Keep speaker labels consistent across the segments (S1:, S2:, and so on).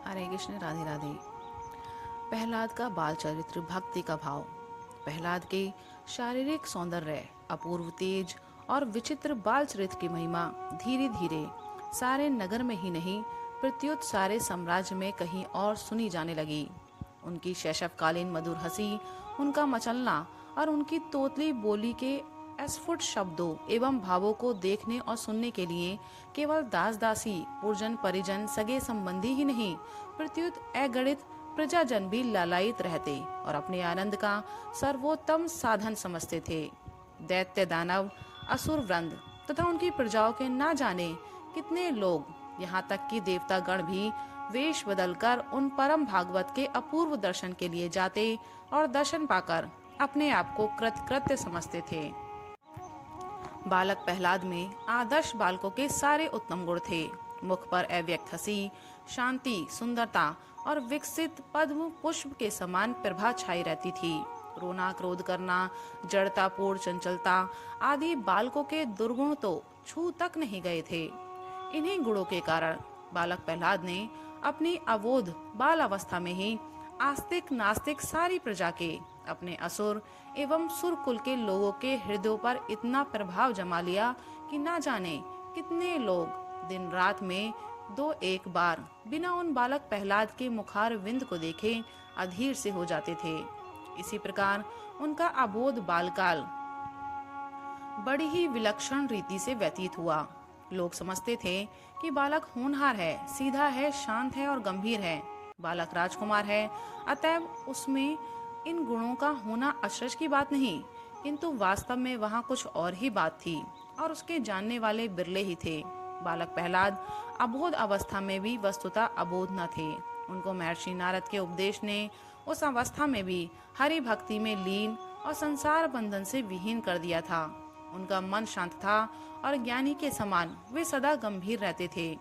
S1: हरे कृष्ण, राधे राधे। प्रहलाद का बाल चरित्र, भक्ति का भाव। प्रहलाद के शारीरिक सौंदर्य, अपूर्व तेज और विचित्र बाल चरित्र की महिमा धीरे धीरे सारे नगर में ही नहीं प्रत्युत सारे साम्राज्य में कहीं और सुनी जाने लगी। उनकी शैशवकालीन मधुर हंसी, उनका मचलना और उनकी तोतली बोली के अस्फुट शब्दों एवं भावों को देखने और सुनने के लिए केवल दास दासी, पुरजन परिजन, सगे संबंधी ही नहीं प्रत्युत अगणित प्रजाजन भी लालायित रहते और अपने आनंद का सर्वोत्तम साधन समझते थे। दैत्य, दानव, असुर वृंद तथा उनकी प्रजाओं के ना जाने कितने लोग, यहाँ तक कि देवता गण भी वेश बदलकर उन परम भागवत के अपूर्व दर्शन के लिए जाते और दर्शन पाकर अपने आप को कृतकृत्य समझते थे। बालक प्रहलाद में आदर्श बालकों के सारे उत्तम गुण थे। मुख पर अव्यक्त हंसी, शांति, सुंदरता और विकसित पद्म पुष्प के समान प्रभा छाई रहती थी। रोना, क्रोध करना, जड़तापूर्ण चंचलता आदि बालकों के दुर्गुण तो छू तक नहीं गए थे। इन्हीं गुणों के कारण बालक प्रहलाद ने अपनी अबोध बाल अवस्था में ही आस्तिक नास्तिक सारी प्रजा के, अपने असुर एवं सुर कुल के लोगों के हृदयों पर इतना प्रभाव जमा लिया कि ना जाने कितने लोग दिन रात में दो एक बार बिना उन बालक प्रहलाद के मुखार विंद को देखे अधीर से हो जाते थे। इसी प्रकार उनका अबोध बालकाल बड़ी ही विलक्षण रीति से व्यतीत हुआ। लोग समझते थे कि बालक होनहार है, सीधा है, शांत है और गंभीर है। बालक राजकुमार है, अतएव उसमें इन गुणों का होना अचरज की बात नहीं, किंतु वास्तव में वहाँ कुछ और ही बात थी और उसके जानने वाले बिरले ही थे। बालक प्रहलाद अबोध अवस्था में भी वस्तुतः अबोध न थे। उनको महर्षि नारद के उपदेश ने उस अवस्था में भी हरि भक्ति में लीन और संसार बंधन से विहीन कर दिया था। उनका मन शांत था और ज्ञानी के समान वे सदा गंभीर रहते थे।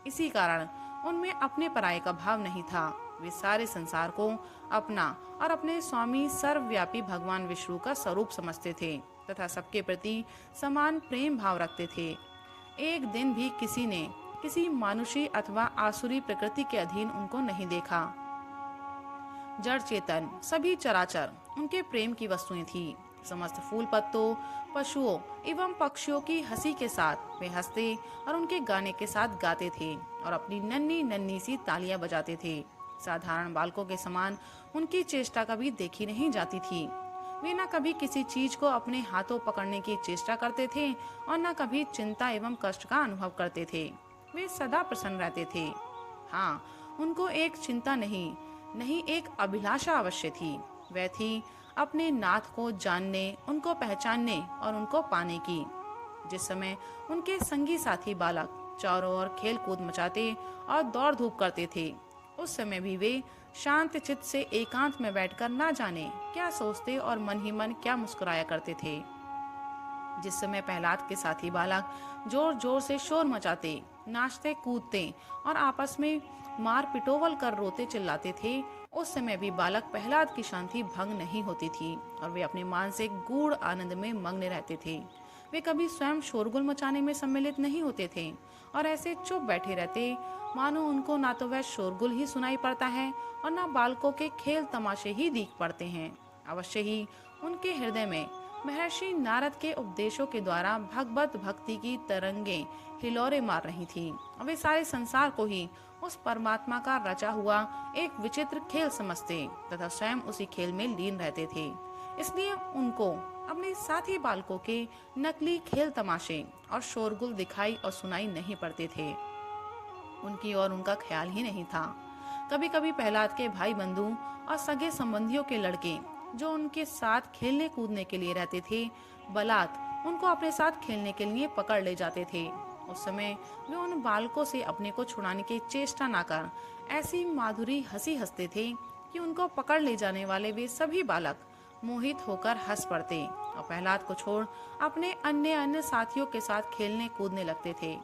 S1: इसी कारण उनमें अपने पराये का भाव नहीं था। वे सारे संसार को अपना और अपने स्वामी सर्वव्यापी भगवान विष्णु का स्वरूप समझते थे तथा सबके प्रति समान प्रेम भाव रखते थे। एक दिन भी किसी ने किसी मानुषी अथवा आसुरी प्रकृति के अधीन उनको नहीं देखा। जड़ चेतन सभी चराचर उनके प्रेम की वस्तुएं थी। समस्त फूल पत्तों, पशुओं एवं पक्षियों की हंसी के साथ वे हंसते और उनके गाने के साथ गाते थे और अपनी नन्ही नन्ही सी तालियां बजाते थे। साधारण बालकों के समान उनकी चेष्टा कभी देखी नहीं जाती थी। वे न कभी किसी चीज को अपने हाथों पकड़ने की चेष्टा करते थे और न कभी चिंता एवं कष्ट का अनुभव करते थे। वे सदा प्रसन्न रहते थे। हाँ, उनको एक चिंता नहीं एक अभिलाषा अवश्य थी। वह थी अपने नाथ को जानने, उनको पहचानने और उनको पाने की। जिस समय उनके संगी साथी बालक चारों ओर खेल कूद मचाते और दौड़ धूप करते थे, उस समय भी वे शांत चित्त से एकांत में बैठकर ना जाने क्या सोचते और मन ही मन क्या मुस्कुराया करते थे। जिस समय प्रहलाद के साथी बालक जोर जोर से शोर मचाते, नाचते कूदते और आपस में मार पिटोवल कर रोते चिल्लाते थे, उस समय भी बालक प्रहलाद की शांति भंग नहीं होती थी और वे अपने मानसिक गूढ़ आनंद में मग्न रहते थे। वे कभी स्वयं शोरगुल मचाने में सम्मिलित नहीं होते थे और ऐसे चुप बैठे रहते मानो उनको ना तो वह शोरगुल ही सुनाई पड़ता है और ना बालकों के खेल तमाशे ही दिख पड़ते हैं। अवश्य ही उनके हृदय में महर्षि नारद के उपदेशों के द्वारा भगवत भक्ति की तरंगे हिलोरे मार रही थी और वे सारे संसार को ही उस परमात्मा का रचा हुआ एक विचित्र खेल समझते तथा स्वयं उसी खेल में लीन रहते थे। इसलिए उनको अपने साथी बालकों के नकली खेल तमाशे और शोरगुल दिखाई और सुनाई नहीं पड़ते थे। उनकी और उनका ख्याल ही नहीं था। कभी कभी प्रहलाद के भाई बंधु और सगे संबंधियों के लड़के जो उनके साथ खेलने कूदने के लिए रहते थे, बलात् उनको अपने साथ खेलने के लिए पकड़ ले जाते थे। उस समय वे उन बालकों से अपने को छुड़ाने की चेष्टा न कर ऐसी माधुरी हंसी हंसते थे कि उनको पकड़ ले जाने वाले वे सभी बालक मोहित होकर हंस पड़ते और प्रहलाद को छोड़ अपने अन्य साथियों के साथ खेलने कूदने लगते थे।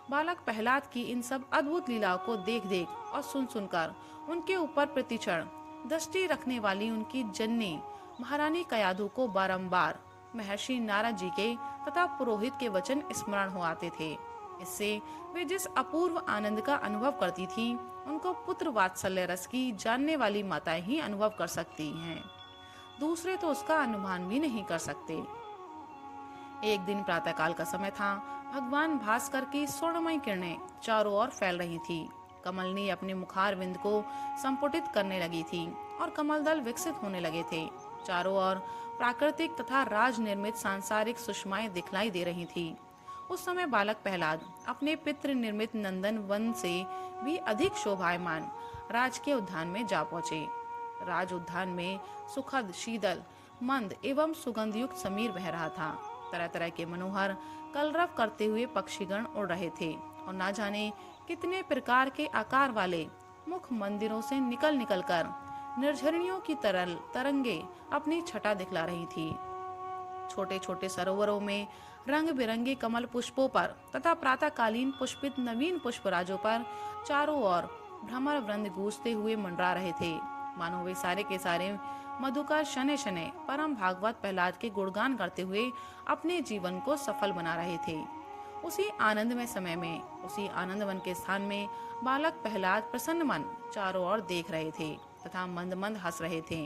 S1: बालक प्रहलाद की इन सब अद्भुत लीलाओं को देख देख और सुन सुनकर उनके ऊपर प्रतिक्षण दृष्टि रखने वाली उनकी जननी महारानी कयाधु को बारंबार महर्षि नारद जी के तथा पुरोहित के वचन स्मरण हो आते थे। इससे वे जिस अपूर्व आनंद का अनुभव करती थी, उनको पुत्र वात्सल्य रस की जानने वाली माताएं ही अनुभव कर सकती हैं। दूसरे तो उसका अनुमान भी नहीं कर सकते। एक दिन प्रातःकाल का समय था। भगवान भास्कर की स्वर्णमय किरणें चारों ओर फैल रही थी। कमलनी अपने मुखार विंद को संपुटित करने लगी थी और कमल दल विकसित होने लगे थे। चारों ओर प्राकृतिक तथा राज निर्मित सांसारिक सुषमाएं दिखलाई दे रही थी। उस समय बालक प्रहलाद अपने पितृ निर्मित नंदन वन से भी अधिक शोभायमान राजकीय उद्यान में जा पहुंचे। राज उद्यान में सुखद शीतल मंद एवं सुगंधयुक्त समीर बह रहा था। तरह तरह के मनोहर कलरव करते हुए पक्षीगण उड़ रहे थे और ना जाने कितने प्रकार के आकार वाले मुख मंदिरों से निकल निकल कर निर्झरिणियों की तरल तरंगे अपनी छटा दिखला रही थी। छोटे छोटे सरोवरों में रंग बिरंगे कमल पुष्पों पर तथा प्रातःकालीन पुष्पित नवीन पुष्पराजों पर चारों ओर भ्रमर वृंद गूंजते हुए मंडरा रहे थे। मानो वे सारे के सारे मधुकर शने शने परम भागवत प्रहलाद के गुणगान करते हुए अपने जीवन को सफल बना रहे थे। उसी आनंदमय समय में, उसी आनंदवन के स्थान में बालक प्रहलाद प्रसन्न मन चारों ओर देख रहे थे तथा मंद मंद हंस रहे थे।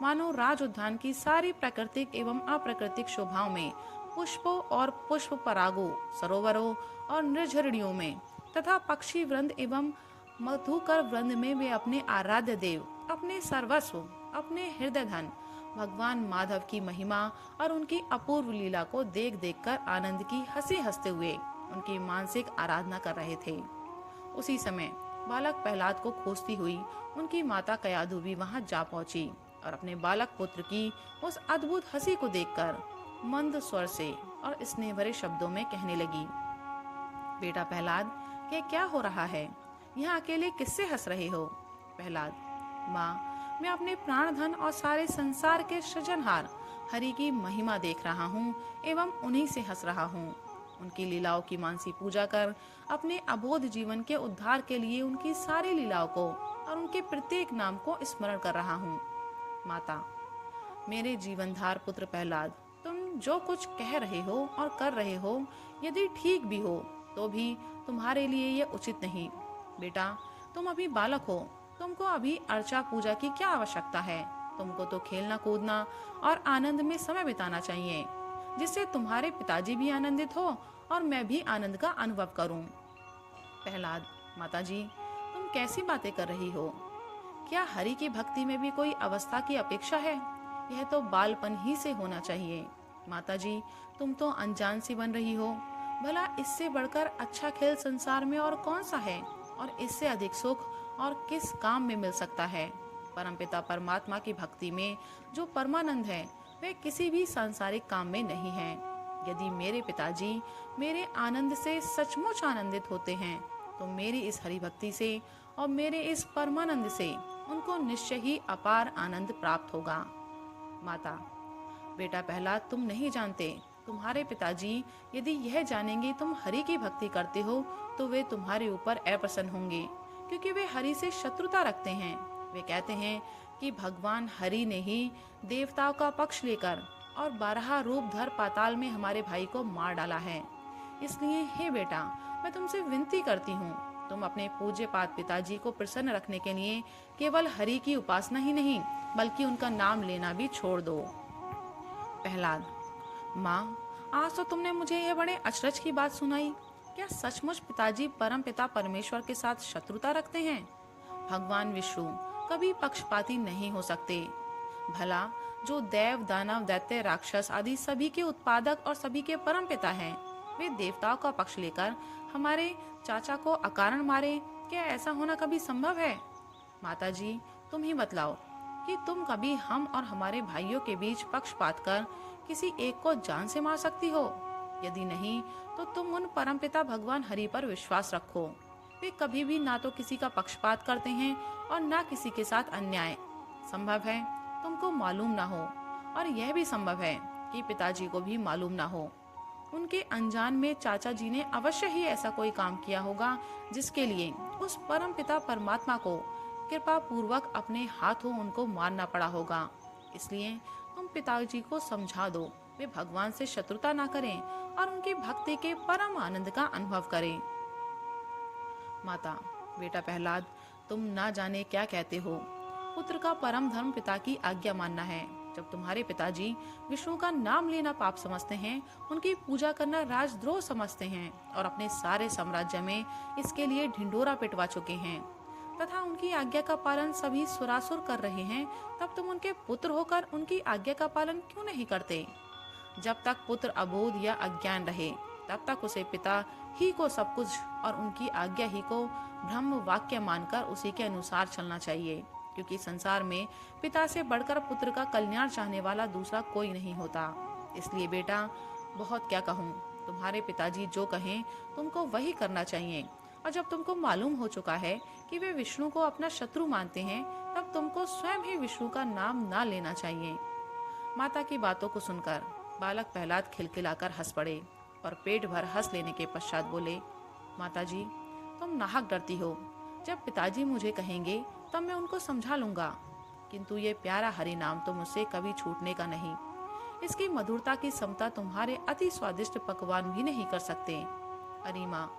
S1: मानो राज उद्यान की सारी प्राकृतिक एवं अप्राकृतिक शोभाओं में, पुष्पों और पुष्प परागों, सरोवरों और निर्झरिणियों में तथा पक्षी वृंद एवं मधुकर वृंद में वे अपने आराध्य देव, अपने सर्वस्व, अपने हृदय धन भगवान माधव की महिमा और उनकी अपूर्व लीला को देख देख कर आनंद की हंसी हंसते हुए उनकी मानसिक आराधना कर रहे थे। उसी समय बालक प्रहलाद को खोजती हुई उनकी माता कयाधु भी वहां जा पहुंची और अपने बालक पुत्र की उस अद्भुत हंसी को देखकर मंद स्वर से और स्नेह भरे शब्दों में कहने लगी, बेटा प्रहलाद, ये क्या हो रहा है? यहाँ अकेले किससे हंस रहे हो? प्रहलाद, माँ, मैं अपने प्राण धन और सारे संसार के सृजनहार हरि की महिमा देख रहा हूँ एवं उन्हीं से हंस रहा हूँ। उनकी लीलाओं की मानसी पूजा कर अपने अबोध जीवन के उद्धार के लिए उनकी सारी लीलाओं को और उनके प्रत्येक नाम को स्मरण कर रहा हूँ। माता, मेरे जीवनधार पुत्र प्रहलाद, तुम जो कुछ कह रहे हो और कर रहे हो, यदि ठीक भी हो तो भी तुम्हारे लिए यह उचित नहीं। बेटा, तुम अभी बालक हो, तुमको अभी अर्चा पूजा की क्या आवश्यकता है? तुमको तो खेलना कूदना और आनंद में समय बिताना चाहिए, जिससे तुम्हारे पिताजी भी आनंदित हो और मैं भी आनंद का अनुभव करूं। प्रहलाद, माताजी, तुम कैसी बातें कर रही हो? क्या हरि की भक्ति में भी कोई अवस्था की अपेक्षा है? यह तो बालपन ही से होना चाहिए। माताजी, तुम तो अनजान सी बन रही हो। भला इससे बढ़कर अच्छा खेल संसार में और कौन सा है? और इससे अधिक सुख और किस काम में मिल सकता है? परमपिता परमात्मा की भक्ति में जो परमानंद है, वह किसी भी सांसारिक काम में नहीं है। यदि मेरे पिताजी मेरे आनंद से सचमुच आनंदित होते हैं, तो मेरी इस हरि भक्ति से और मेरे इस परमानंद से उनको निश्चय ही अपार आनंद प्राप्त होगा। माता, बेटा प्रहलाद, तुम नहीं जानते, तुम्हारे पिताजी यदि यह जानेंगे तुम हरि की भक्ति करते हो, तो वे तुम्हारे ऊपर अप्रसन्न होंगे, क्योंकि वे हरि से शत्रुता रखते हैं। वे कहते हैं कि भगवान हरि ने ही देवताओं का पक्ष लेकर और 12 रूप धर पाताल में हमारे भाई को मार डाला है। इसलिए हे बेटा, मैं तुमसे विनती करती हूँ, तुम अपने पूज्य पाद पिताजी को प्रसन्न रखने के लिए केवल हरि की उपासना ही नहीं, बल्कि उनका नाम लेना भी छोड़ दो। प्रहलाद, माँ, आज तो तुमने मुझे यह बड़े अचरज की बात सुनाई। क्या सचमुच पिताजी परम पिता परमेश्वर के साथ शत्रुता रखते हैं? भगवान विष्णु कभी पक्षपाती नहीं हो सकते। भला जो देव, दानव, दैत्य, राक्षस आदि सभी के उत्पादक और सभी के परम पिता हैं, वे देवताओं का पक्ष लेकर हमारे चाचा को अकारण मारे, क्या ऐसा होना कभी संभव है? माताजी, तुम ही बतलाओ कि तुम कभी हम और हमारे भाइयों के बीच पक्षपात कर किसी एक को जान से मार सकती हो? यदि नहीं, तो तुम उन परमपिता भगवान हरि पर विश्वास रखो। वे कभी भी ना तो किसी का पक्षपात करते हैं और ना किसी के साथ अन्याय। संभव है तुमको मालूम ना हो, और यह भी संभव है कि पिताजी को भी मालूम ना हो। उनके अनजान में चाचा जी ने अवश्य ही ऐसा कोई काम किया होगा जिसके लिए उस परम पिता परमात्मा को कृपा पूर्वक अपने हाथों उनको मारना पड़ा होगा। इसलिए तुम पिताजी को समझा दो, वे भगवान से शत्रुता ना करें और उनकी भक्ति के परम आनंद का अनुभव करें। माता, बेटा प्रहलाद, तुम ना जाने क्या कहते हो। पुत्र का परम धर्म पिता की आज्ञा मानना है। जब तुम्हारे पिताजी विष्णु का नाम लेना पाप समझते हैं, उनकी पूजा करना राजद्रोह समझते हैं और अपने सारे साम्राज्य में इसके लिए ढिंडोरा पिटवा चुके हैं तथा उनकी आज्ञा का पालन सभी सुरासुर कर रहे हैं, तब तुम उनके पुत्र होकर उनकी आज्ञा का पालन क्यों नहीं करते? जब तक पुत्र अबोध या अज्ञान रहे, तब तक उसे पिता ही को सब कुछ और उनकी आज्ञा ही को ब्रह्म वाक्य मानकर उसी के अनुसार चलना चाहिए, क्योंकि संसार में पिता से बढ़कर पुत्र का कल्याण चाहने वाला दूसरा कोई नहीं होता। इसलिए बेटा, बहुत क्या कहूँ, तुम्हारे पिताजी जो कहें तुमको वही करना चाहिए। और जब तुमको मालूम हो चुका है कि वे विष्णु को अपना शत्रु मानते हैं, तब तुमको स्वयं ही विष्णु का नाम ना लेना चाहिए। माता की बातों को सुनकर बालक प्रहलाद खिलखिलाकर हंस पड़े और पेट भर हंस लेने के पश्चात बोले, माताजी, तुम नाहक डरती हो। जब पिताजी मुझे कहेंगे तब मैं उनको समझा लूंगा, किंतु ये प्यारा हरि नाम तो मुझसे कभी छूटने का नहीं। इसकी मधुरता की समता तुम्हारे अति स्वादिष्ट पकवान भी नहीं कर सकते। अरे माँ,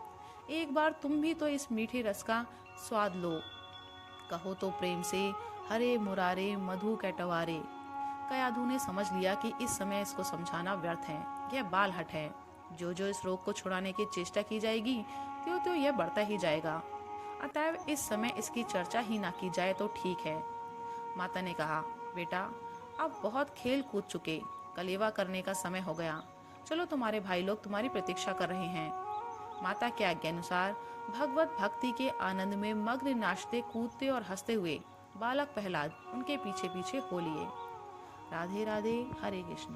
S1: एक बार तुम भी तो इस मीठे रस का स्वाद लो। कहो तो प्रेम से, हरे मुरारे मधु कैटवारे। कयाधु ने समझ लिया कि इस समय इसको समझाना व्यर्थ है, यह बालहट है। जो जो इस रोग को छुड़ाने की चेष्टा की जाएगी, त्यों त्यों यह बढ़ता ही जाएगा। अतएव इस समय इसकी चर्चा ही ना की जाए तो ठीक है। माता ने कहा, बेटा, अब बहुत खेल कूद चुके, कलेवा करने का समय हो गया। चलो, तुम्हारे भाई लोग तुम्हारी प्रतीक्षा कर रहे हैं। माता के आज्ञा अनुसार भगवत भक्ति के आनंद में मग्न नाचते कूदते और हंसते हुए बालक प्रहलाद उनके पीछे पीछे हो लिए। राधे राधे, हरे कृष्ण।